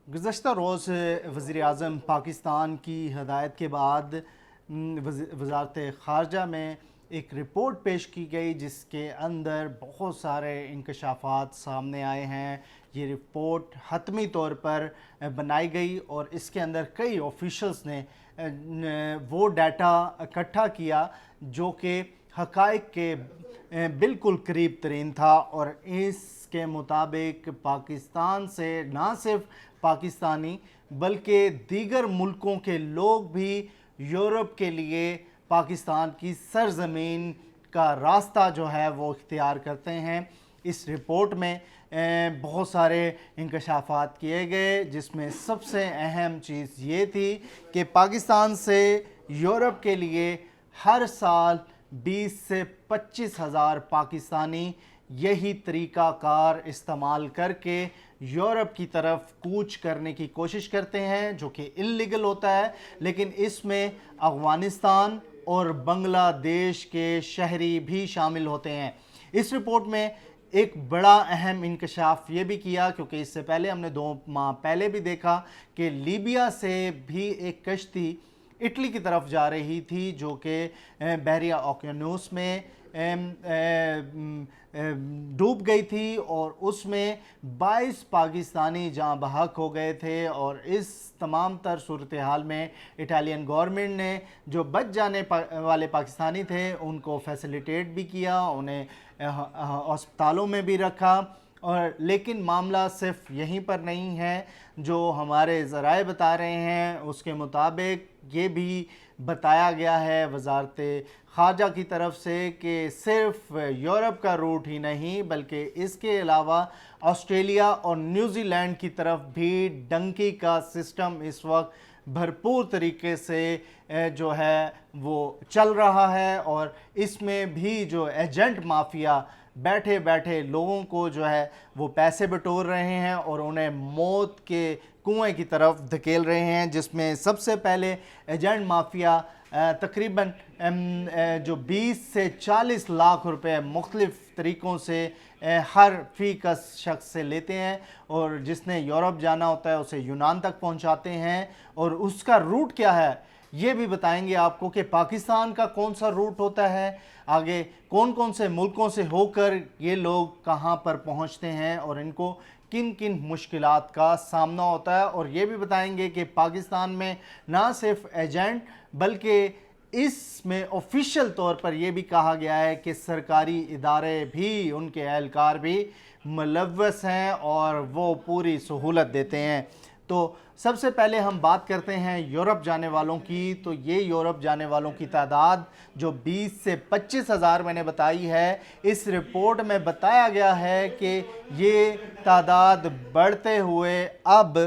गुज़श्ता रोज़ वज़ीर-ए-आज़म पाकिस्तान की हदायत के बाद वज़ारत ख़ारजा में एक रिपोर्ट पेश की गई जिसके अंदर बहुत सारे इंकशाफ़ात सामने आए हैं। ये रिपोर्ट हतमी तौर पर बनाई गई और इसके अंदर कई ऑफिशल्स ने वो डाटा इकट्ठा किया जो कि हक़ाइक़ के बिल्कुल करीब तरीन था और इसके मुताबिक पाकिस्तान से ना सिर्फ पाकिस्तानी बल्कि दीगर मुल्कों के लोग भी यूरोप के लिए पाकिस्तान की सरज़मीन का रास्ता जो है वो इख्तियार करते हैं। इस रिपोर्ट में बहुत सारे इंकशाफात किए गए जिसमें सबसे अहम चीज़ ये थी कि पाकिस्तान से यूरोप के लिए हर साल 20 से 25 हज़ार पाकिस्तानी यही तरीक़ाकार इस्तेमाल करके यूरोप की तरफ कूच करने की कोशिश करते हैं जो कि इल्लीगल होता है, लेकिन इसमें अफ़गानिस्तान और बांग्लादेश के शहरी भी शामिल होते हैं। इस रिपोर्ट में एक बड़ा अहम इंकशाफ ये भी किया, क्योंकि इससे पहले हमने 2 माह पहले भी देखा कि लीबिया से भी एक कश्ती इटली की तरफ जा रही थी जो कि बहरिया ओकेनूस में डूब गई थी और उसमें 22 पाकिस्तानी जाँ बहक हो गए थे। और इस तमाम तर सूरत हाल में इटालियन गवर्नमेंट ने जो बच जाने वाले पाकिस्तानी थे उनको फैसिलिटेट भी किया, उन्हें अस्पतालों में भी रखा। और लेकिन मामला सिर्फ यहीं पर नहीं है, जो हमारे ज़राए बता रहे हैं उसके मुताबिक ये भी बताया गया है वज़ारत ख़ारजा की तरफ से कि सिर्फ यूरोप का रूट ही नहीं बल्कि इसके अलावा ऑस्ट्रेलिया और न्यूज़ीलैंड की तरफ भी डंकी का सिस्टम इस वक्त भरपूर तरीके से जो है वो चल रहा है। और इसमें भी जो एजेंट माफिया बैठे बैठे लोगों को जो है वो पैसे बटोर रहे हैं और उन्हें मौत के कुएं की तरफ धकेल रहे हैं, जिसमें सबसे पहले एजेंट माफिया तकरीबन जो 20 से 40 लाख रुपए मुख्तलिफ तरीक़ों से हर फी का शख्स से लेते हैं और जिसने यूरोप जाना होता है उसे यूनान तक पहुंचाते हैं। और उसका रूट क्या है ये भी बताएंगे आपको कि पाकिस्तान का कौन सा रूट होता है, आगे कौन कौन से मुल्कों से होकर ये लोग कहाँ पर पहुँचते हैं और इनको किन किन मुश्किलात का सामना होता है। और ये भी बताएंगे कि पाकिस्तान में ना सिर्फ एजेंट बल्कि इसमें ऑफिशियल तौर पर यह भी कहा गया है कि सरकारी इदारे भी, उनके एहलकार भी मुलव्वस हैं और वो पूरी सहूलत देते हैं। तो सबसे पहले हम बात करते हैं यूरोप जाने वालों की। तो ये यूरोप जाने वालों की तादाद जो 20 से 25 हज़ार मैंने बताई है, इस रिपोर्ट में बताया गया है कि ये तादाद बढ़ते हुए अब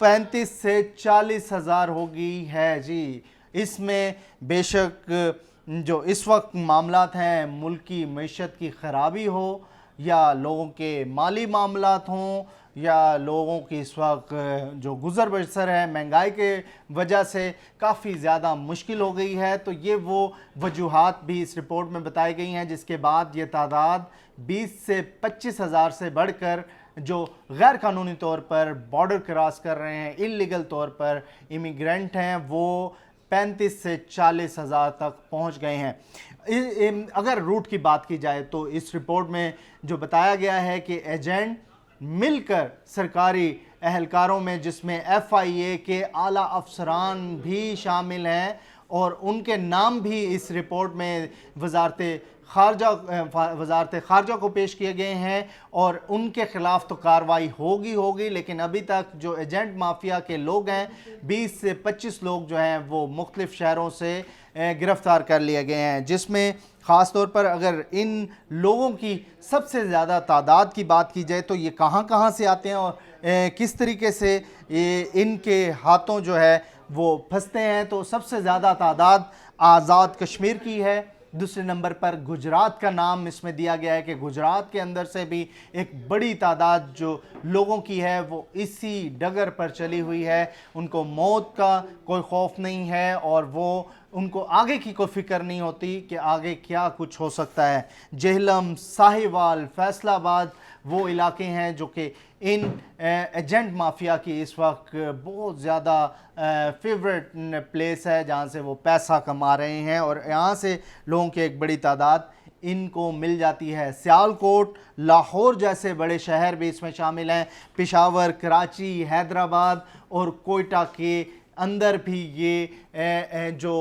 35 से 40 हज़ार हो गई है जी। इसमें बेशक जो इस वक्त मामलात हैं, मुल्क की मईशत की ख़राबी हो या लोगों के माली मामलात हों या लोगों की इस वक्त जो गुज़र बसर है महंगाई के वजह से काफ़ी ज़्यादा मुश्किल हो गई है, तो ये वो वजूहात भी इस रिपोर्ट में बताई गई हैं, जिसके बाद ये तादाद 20 से 25 हज़ार से बढ़कर जो गैर कानूनी तौर पर बॉर्डर क्रॉस कर रहे हैं, इल्लीगल तौर पर इमिग्रेंट हैं, वो 35 से 40 हज़ार तक पहुंच गए हैं। अगर रूट की बात की जाए तो इस रिपोर्ट में जो बताया गया है कि एजेंट मिलकर सरकारी एहलकारों में, जिसमें FIA के आला अफसरान भी शामिल हैं और उनके नाम भी इस रिपोर्ट में वज़ारत ख़ारजा को पेश किए गए हैं और उनके ख़िलाफ़ तो कार्रवाई होगी, लेकिन अभी तक जो एजेंट माफिया के लोग हैं 20 से 25 लोग जो हैं वो मुख्तलिफ शहरों से गिरफ़्तार कर लिए गए हैं, जिसमें ख़ास तौर पर अगर इन लोगों की सबसे ज़्यादा तादाद की बात की जाए तो ये कहाँ से आते हैं और किस तरीके से इनके हाथों जो है वो फंसते हैं। तो सबसे ज़्यादा तादाद आज़ाद कश्मीर की है, दूसरे नंबर पर गुजरात का नाम इसमें दिया गया है कि गुजरात के अंदर से भी एक बड़ी तादाद जो लोगों की है वो इसी डगर पर चली हुई है, उनको मौत का कोई खौफ नहीं है और वो ان کو آگے کی کوئی فکر نہیں ہوتی کہ آگے کیا کچھ ہو سکتا ہے۔ جہلم، ساہیوال، فیصل آباد وہ علاقے ہیں جو کہ ان ایجنٹ مافیا کی اس وقت بہت زیادہ فیورٹ پلیس ہے، جہاں سے وہ پیسہ کما رہے ہیں اور یہاں سے لوگوں کی ایک بڑی تعداد ان کو مل جاتی ہے۔ سیالکوٹ، لاہور جیسے بڑے شہر بھی اس میں شامل ہیں، پشاور، کراچی، حیدرآباد اور کوئٹہ کے اندر بھی یہ جو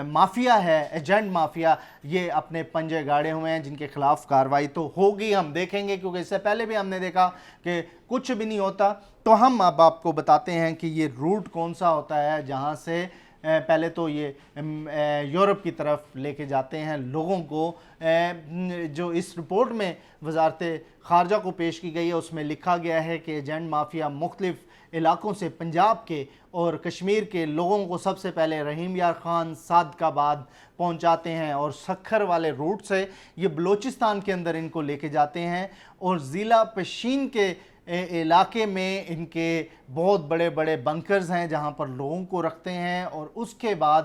مافیا ہے، ایجنٹ مافیا، یہ اپنے پنجے گاڑے ہوئے ہیں، جن کے خلاف کارروائی تو ہوگی، ہم دیکھیں گے، کیونکہ اس سے پہلے بھی ہم نے دیکھا کہ کچھ بھی نہیں ہوتا۔ تو ہم اب آپ کو بتاتے ہیں کہ یہ روٹ کون سا ہوتا ہے جہاں سے پہلے تو یہ یورپ کی طرف لے کے جاتے ہیں لوگوں کو۔ جو اس رپورٹ میں وزارت خارجہ کو پیش کی گئی ہے اس میں لکھا گیا ہے کہ ایجنٹ مافیا مختلف علاقوں سے پنجاب کے اور کشمیر کے لوگوں کو سب سے پہلے رحیم یار خان، صادق آباد پہنچاتے ہیں اور سکھر والے روٹ سے یہ بلوچستان کے اندر ان کو لے کے جاتے ہیں اور ضلع پشین کے علاقے میں ان کے بہت بڑے بڑے بنکرز ہیں جہاں پر لوگوں کو رکھتے ہیں اور اس کے بعد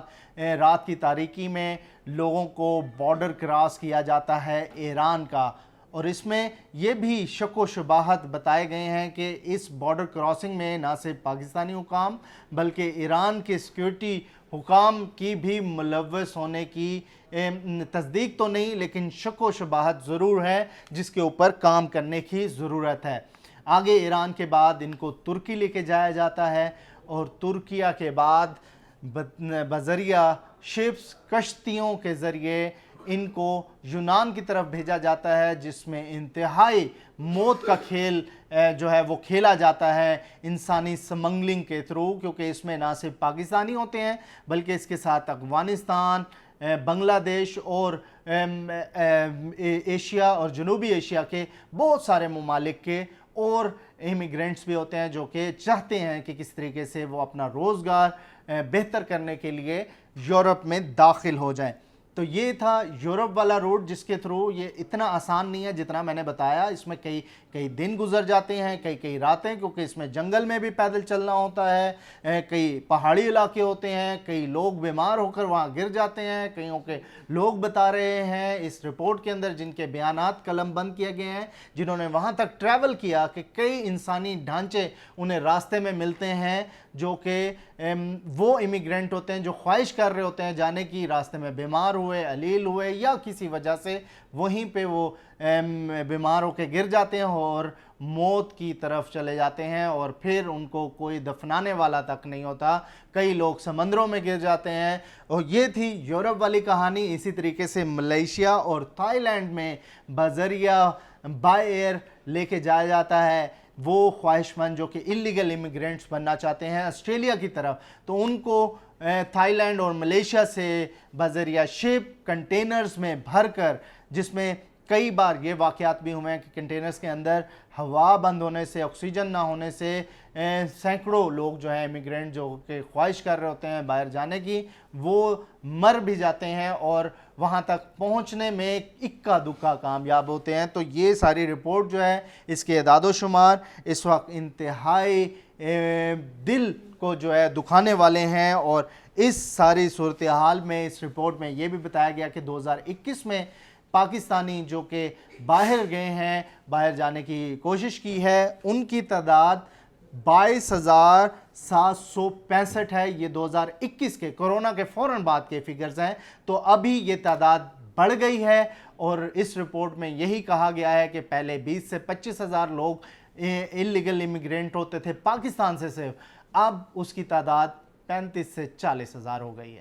رات کی تاریکی میں لوگوں کو بارڈر کراس کیا جاتا ہے ایران کا۔ اور اس میں یہ بھی شک و شبہات بتائے گئے ہیں کہ اس بارڈر کراسنگ میں نہ صرف پاکستانی حکام بلکہ ایران کے سیکیورٹی حکام کی بھی ملوث ہونے کی تصدیق تو نہیں، لیکن شک و شبہات ضرور ہے جس کے اوپر کام کرنے کی ضرورت ہے۔ آگے ایران کے بعد ان کو ترکی لے کے جایا جاتا ہے اور ترکیہ کے بعد بذریعہ شپس، کشتیوں کے ذریعے ان کو یونان کی طرف بھیجا جاتا ہے، جس میں انتہائی موت کا کھیل جو ہے وہ کھیلا جاتا ہے انسانی سمگلنگ کے تھرو، کیونکہ اس میں نہ صرف پاکستانی ہوتے ہیں بلکہ اس کے ساتھ افغانستان، بنگلہ دیش اور ایشیا اور جنوبی ایشیا کے بہت سارے ممالک کے اور امیگرینٹس بھی ہوتے ہیں جو کہ چاہتے ہیں کہ کس طریقے سے وہ اپنا روزگار بہتر کرنے کے لیے یورپ میں داخل ہو جائیں۔ تو یہ تھا یورپ والا روٹ جس کے تھرو یہ اتنا آسان نہیں ہے جتنا میں نے بتایا، اس میں کئی دن گزر جاتے ہیں، کئی راتیں، کیونکہ اس میں جنگل میں بھی پیدل چلنا ہوتا ہے، کئی پہاڑی علاقے ہوتے ہیں، کئی لوگ بیمار ہو کر وہاں گر جاتے ہیں، کئیوں کے لوگ بتا رہے ہیں اس رپورٹ کے اندر جن کے بیانات قلم بند کیے گئے ہیں، جنہوں نے وہاں تک ٹریول کیا، کہ کئی انسانی ڈھانچے انہیں راستے میں ملتے ہیں جو کہ وہ امیگرینٹ ہوتے ہیں جو خواہش کر رہے ہوتے ہیں جانے کی، راستے میں بیمار ہوئے، علیل ہوئے یا کسی وجہ سے وہیں پہ وہ بیمار ہو کے گر جاتے ہیں اور موت کی طرف چلے جاتے ہیں اور پھر ان کو کوئی دفنانے والا تک نہیں ہوتا، کئی لوگ سمندروں میں گر جاتے ہیں۔ اور یہ تھی یورپ والی کہانی۔ اسی طریقے سے ملیشیا اور تھائی لینڈ میں بذریعہ بائی ایئر لے کے جایا جاتا ہے وہ خواہش مند جو کہ اللیگل امیگرینٹس بننا چاہتے ہیں آسٹریلیا کی طرف، تو ان کو تھائی لینڈ اور ملیشیا سے بذریعہ شپ کنٹینرز میں بھر کر، جس میں کئی بار یہ واقعات بھی ہوئے ہیں کہ کنٹینرز کے اندر ہوا بند ہونے سے، آکسیجن نہ ہونے سے سینکڑوں لوگ جو ہیں امیگرینٹ جو کہ خواہش کر رہے ہوتے ہیں باہر جانے کی، وہ مر بھی جاتے ہیں اور وہاں تک پہنچنے میں اکا دکا کامیاب ہوتے ہیں۔ تو یہ ساری رپورٹ جو ہے اس کے اعداد و شمار اس وقت انتہائی دل کو جو ہے دکھانے والے ہیں، اور اس ساری صورتحال میں اس رپورٹ میں یہ بھی بتایا گیا کہ 2021 میں پاکستانی جو کہ باہر گئے ہیں، باہر جانے کی کوشش کی ہے، ان کی تعداد 22,765 ہے۔ یہ 2021 کے کورونا کے فوراً بعد کے فگرز ہیں، تو ابھی یہ تعداد بڑھ گئی ہے، اور اس رپورٹ میں یہی کہا گیا ہے کہ پہلے 20 سے 25 ہزار لوگ اللیگل امیگرینٹ ہوتے تھے پاکستان سے صرف، اب اس کی تعداد 35 سے 40 ہزار ہو گئی ہے۔